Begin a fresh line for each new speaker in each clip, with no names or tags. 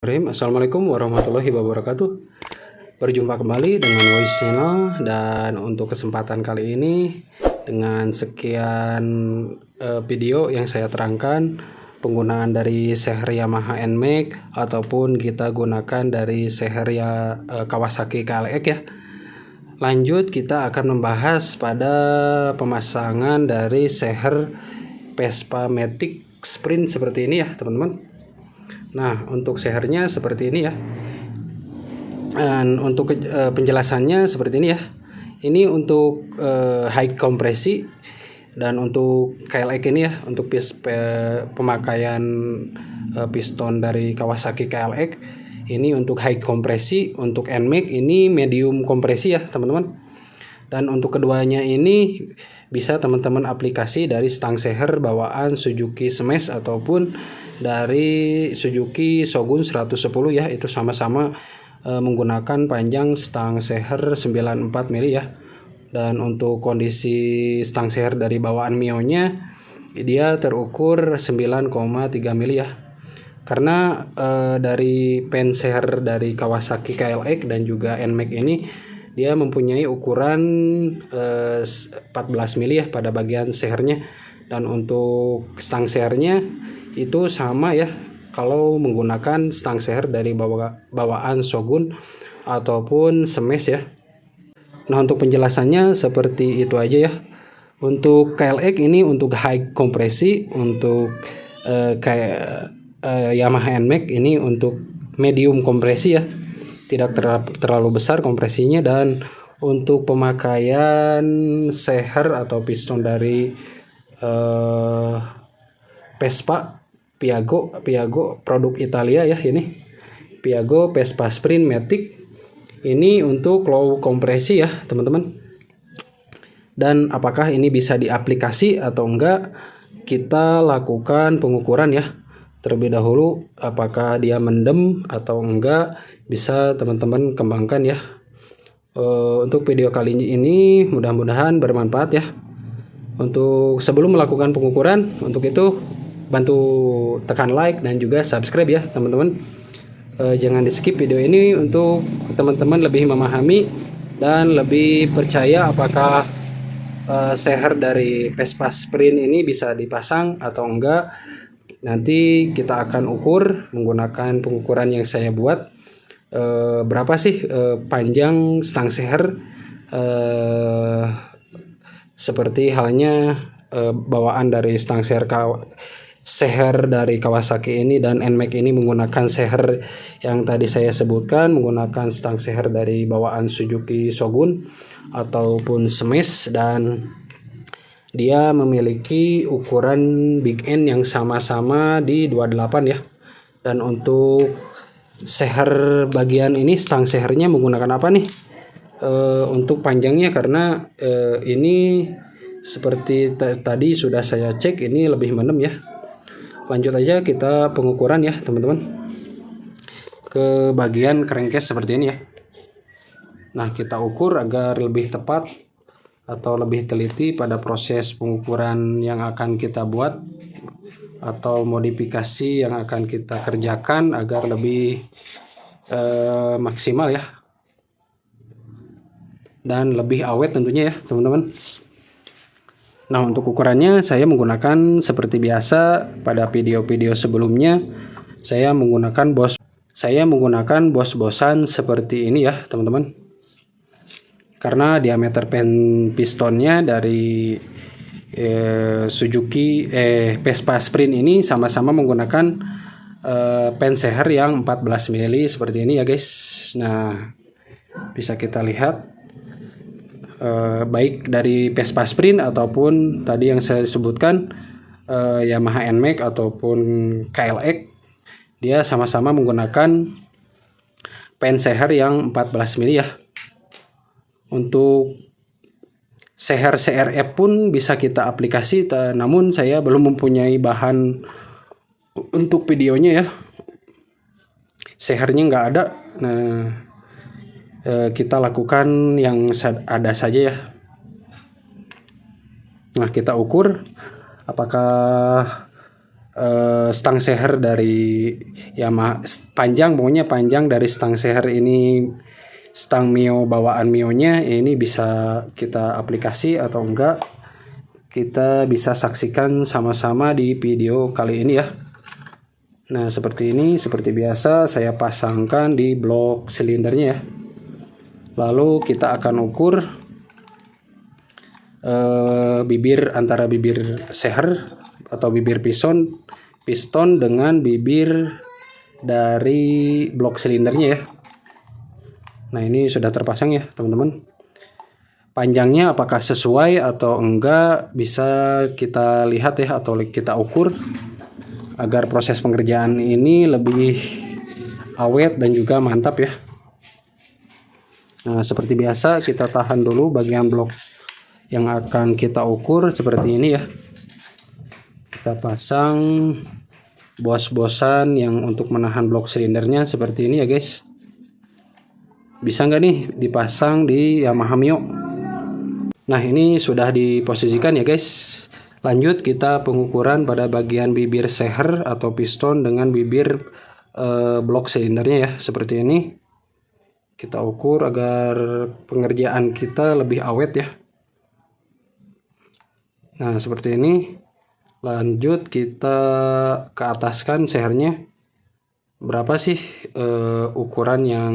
Assalamualaikum warahmatullahi wabarakatuh. Berjumpa kembali dengan Voice Channel, dan untuk kesempatan kali ini dengan sekian video yang saya terangkan penggunaan dari seher Yamaha NMAX ataupun kita gunakan dari seher Kawasaki KLX ya. Lanjut kita akan membahas pada pemasangan dari seher Vespa Matic Sprint seperti ini ya teman-teman. Nah, untuk sehernya seperti ini ya. Dan untuk penjelasannya seperti ini ya. Ini untuk high kompresi, dan untuk KLX ini ya, untuk pemakaian piston dari Kawasaki KLX ini untuk high kompresi, untuk NMAX ini medium kompresi ya teman-teman. Dan untuk keduanya ini bisa teman-teman aplikasi dari stang seher bawaan Suzuki Smash ataupun dari Suzuki Shogun 110 ya. Itu sama-sama menggunakan panjang stang seher 94 mili ya. Dan untuk kondisi stang seher dari bawaan Mio-nya dia terukur 9,3 mili ya. Karena dari pen seher dari Kawasaki KLX dan juga NMAX ini dia mempunyai ukuran 14 mili ya pada bagian sehernya. Dan untuk stang sehernya itu sama ya kalau menggunakan stang seher dari bawaan Shogun ataupun Smash ya. Nah, untuk penjelasannya seperti itu aja ya. Untuk KLX ini untuk high kompresi, untuk Yamaha NMAX ini untuk medium kompresi ya, tidak terlalu besar kompresinya. Dan untuk pemakaian seher atau piston dari Vespa Piaggio produk Italia ya, ini Piaggio Vespa Sprint Matic ini untuk low kompresi ya teman-teman. Dan apakah ini bisa diaplikasi atau enggak, kita lakukan pengukuran ya terlebih dahulu, apakah dia mendem atau enggak, bisa teman-teman kembangkan ya. Untuk video kali ini mudah-mudahan bermanfaat ya. Untuk sebelum melakukan pengukuran, untuk itu bantu tekan like dan juga subscribe ya teman-teman. Jangan di skip video ini untuk teman-teman lebih memahami dan lebih percaya apakah seher dari Vespa Sprint ini bisa dipasang atau enggak. Nanti kita akan ukur menggunakan pengukuran yang saya buat. Berapa sih panjang stang seher, seperti halnya bawaan dari stang seher dari Kawasaki ini dan NMAX ini menggunakan seher yang tadi saya sebutkan, menggunakan stang seher dari bawaan Suzuki Shogun ataupun Smash, dan dia memiliki ukuran big end yang sama-sama di 28 ya. Dan untuk seher bagian ini stang sehernya menggunakan apa nih? Untuk panjangnya, karena ini seperti tadi sudah saya cek, ini lebih mendem ya. Lanjut aja kita pengukuran ya teman-teman ke bagian crankcase seperti ini ya. Nah, kita ukur agar lebih tepat atau lebih teliti pada proses pengukuran yang akan kita buat atau modifikasi yang akan kita kerjakan agar lebih maksimal ya dan lebih awet tentunya ya teman-teman. Nah, untuk ukurannya saya menggunakan seperti biasa pada video-video sebelumnya, saya menggunakan bos-bosan seperti ini ya teman-teman. Karena diameter pen pistonnya dari Suzuki Vespa Sprint ini sama-sama menggunakan pen seher yang 14 mili seperti ini ya guys. Nah, bisa kita lihat baik dari Vespa Sprint ataupun tadi yang saya sebutkan Yamaha NMAX ataupun KLX, dia sama-sama menggunakan pen seher yang 14 mili ya. Untuk seher CRF pun bisa kita aplikasi, namun saya belum mempunyai bahan untuk videonya ya. Sehernya nggak ada. Nah, kita lakukan yang ada saja ya. Nah, kita ukur apakah stang seher dari Yamaha, pokoknya panjang dari stang seher ini, stang Mio bawaan Mio-nya ini bisa kita aplikasi atau enggak, kita bisa saksikan sama-sama di video kali ini ya. Nah seperti ini, seperti biasa saya pasangkan di blok silindernya ya. Lalu kita akan ukur bibir, antara bibir seher atau bibir piston dengan bibir dari blok silindernya ya. Nah ini sudah terpasang ya teman-teman. Panjangnya apakah sesuai atau enggak bisa kita lihat ya, atau kita ukur agar proses pengerjaan ini lebih awet dan juga mantap ya. Nah seperti biasa kita tahan dulu bagian blok yang akan kita ukur seperti ini ya. Kita pasang bos-bosan yang untuk menahan blok silindernya seperti ini ya guys. Bisa nggak nih dipasang di Yamaha Mio? Nah ini sudah diposisikan ya guys. Lanjut kita pengukuran pada bagian bibir seher atau piston dengan bibir blok silindernya ya, seperti ini. Kita ukur agar pengerjaan kita lebih awet ya. Nah seperti ini. Lanjut kita ke ataskan sehernya. Berapa sih ukuran yang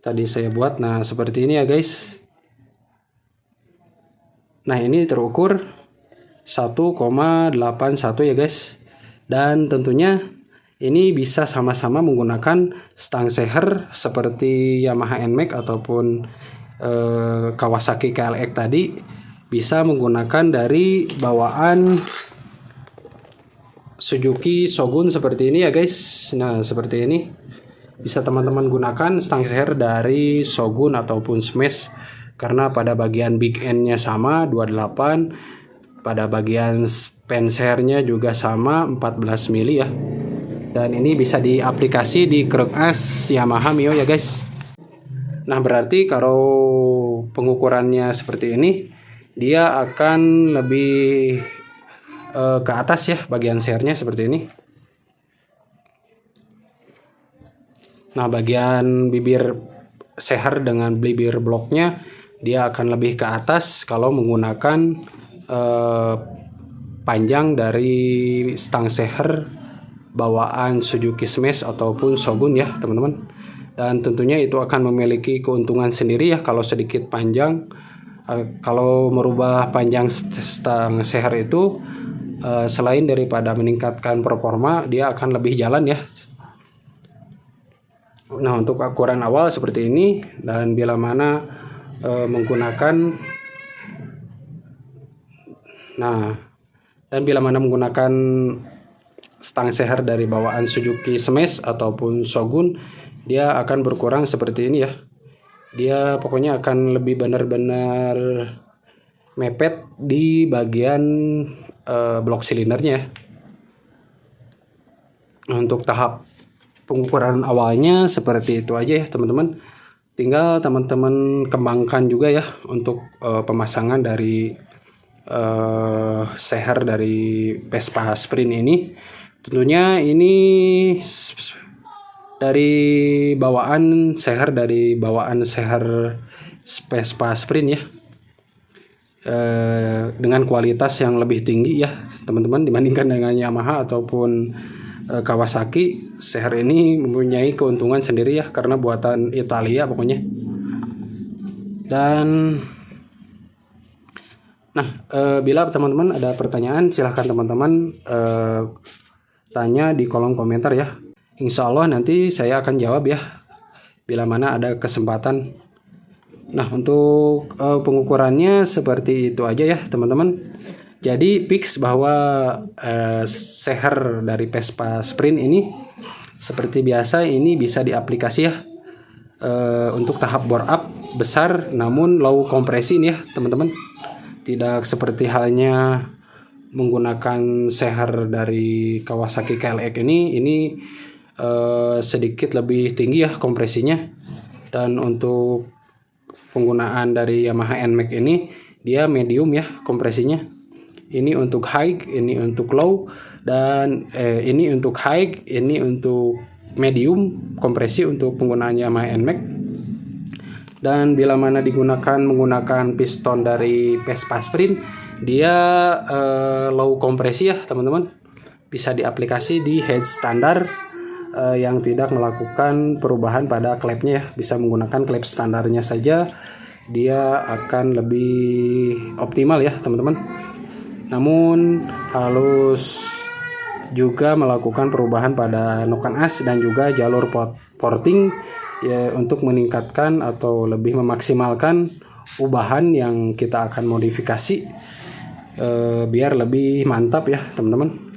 tadi saya buat? Nah seperti ini ya guys. Nah ini terukur 1,81 ya guys. Dan tentunya ini bisa sama-sama menggunakan stang seher seperti Yamaha NMAX ataupun Kawasaki KLX tadi. Bisa menggunakan dari bawaan Suzuki Shogun seperti ini ya guys. Nah seperti ini. Bisa teman-teman gunakan stang seher dari Shogun ataupun Smash. Karena pada bagian big end-nya sama 28, pada bagian span sehernya juga sama 14 mili ya. Dan ini bisa diaplikasi di kruk as Yamaha Mio ya guys. Nah berarti kalau pengukurannya seperti ini, dia akan lebih ke atas ya bagian sehernya seperti ini. Nah bagian bibir seher dengan bibir bloknya dia akan lebih ke atas kalau menggunakan panjang dari stang seher bawaan Suzuki Smash ataupun Shogun ya teman-teman. Dan tentunya itu akan memiliki keuntungan sendiri ya kalau sedikit panjang. Kalau merubah panjang stang seher itu selain daripada meningkatkan performa, dia akan lebih jalan ya. Nah untuk ukuran awal seperti ini, dan bila mana menggunakan stang seher dari bawaan Suzuki Smash ataupun Shogun, dia akan berkurang seperti ini ya. Dia pokoknya akan lebih benar-benar mepet di bagian blok silindernya. Untuk tahap pengukuran awalnya seperti itu aja ya teman-teman. Tinggal teman-teman kembangkan juga ya untuk pemasangan dari seher dari Vespa Sprint ini. Tentunya ini dari bawaan seher Vespa Sprint ya, dengan kualitas yang lebih tinggi ya teman-teman dibandingkan dengan Yamaha ataupun Kawasaki. Seher ini mempunyai keuntungan sendiri ya karena buatan Italia pokoknya. Dan bila teman-teman ada pertanyaan silahkan teman-teman tanya di kolom komentar ya. Insya Allah nanti saya akan jawab ya bila mana ada kesempatan. Nah untuk pengukurannya seperti itu aja ya teman-teman. Jadi fix bahwa seher dari Vespa Sprint ini seperti biasa ini bisa diaplikasi ya untuk tahap bore up besar namun low kompresi nih ya teman-teman. Tidak seperti halnya menggunakan seher dari Kawasaki KLX ini sedikit lebih tinggi ya kompresinya. Dan untuk penggunaan dari Yamaha NMAX ini dia medium ya kompresinya. Ini untuk high, ini untuk low. Dan ini untuk high, ini untuk medium kompresi untuk penggunaannya My NMAX. Dan bila mana menggunakan piston dari Vespa Sprint, dia low kompresi ya teman-teman, bisa diaplikasi di head standar yang tidak melakukan perubahan pada klepnya ya, bisa menggunakan klep standarnya saja, dia akan lebih optimal ya teman-teman. Namun harus juga melakukan perubahan pada noken as dan juga jalur porting ya, untuk meningkatkan atau lebih memaksimalkan ubahan yang kita akan modifikasi biar lebih mantap ya teman-teman.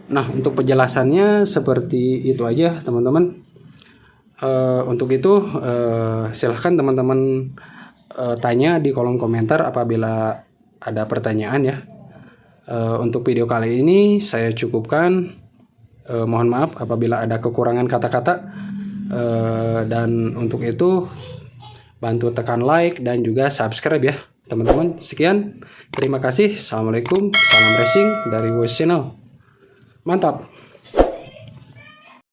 Nah, untuk penjelasannya seperti itu aja teman-teman. Untuk itu silahkan teman-teman tanya di kolom komentar apabila ada pertanyaan ya. Untuk video kali ini saya cukupkan. Mohon maaf apabila ada kekurangan kata-kata. Dan untuk itu bantu tekan like dan juga subscribe ya teman-teman. Sekian, terima kasih. Assalamualaikum, salam racing dari Voice Channel. Mantap.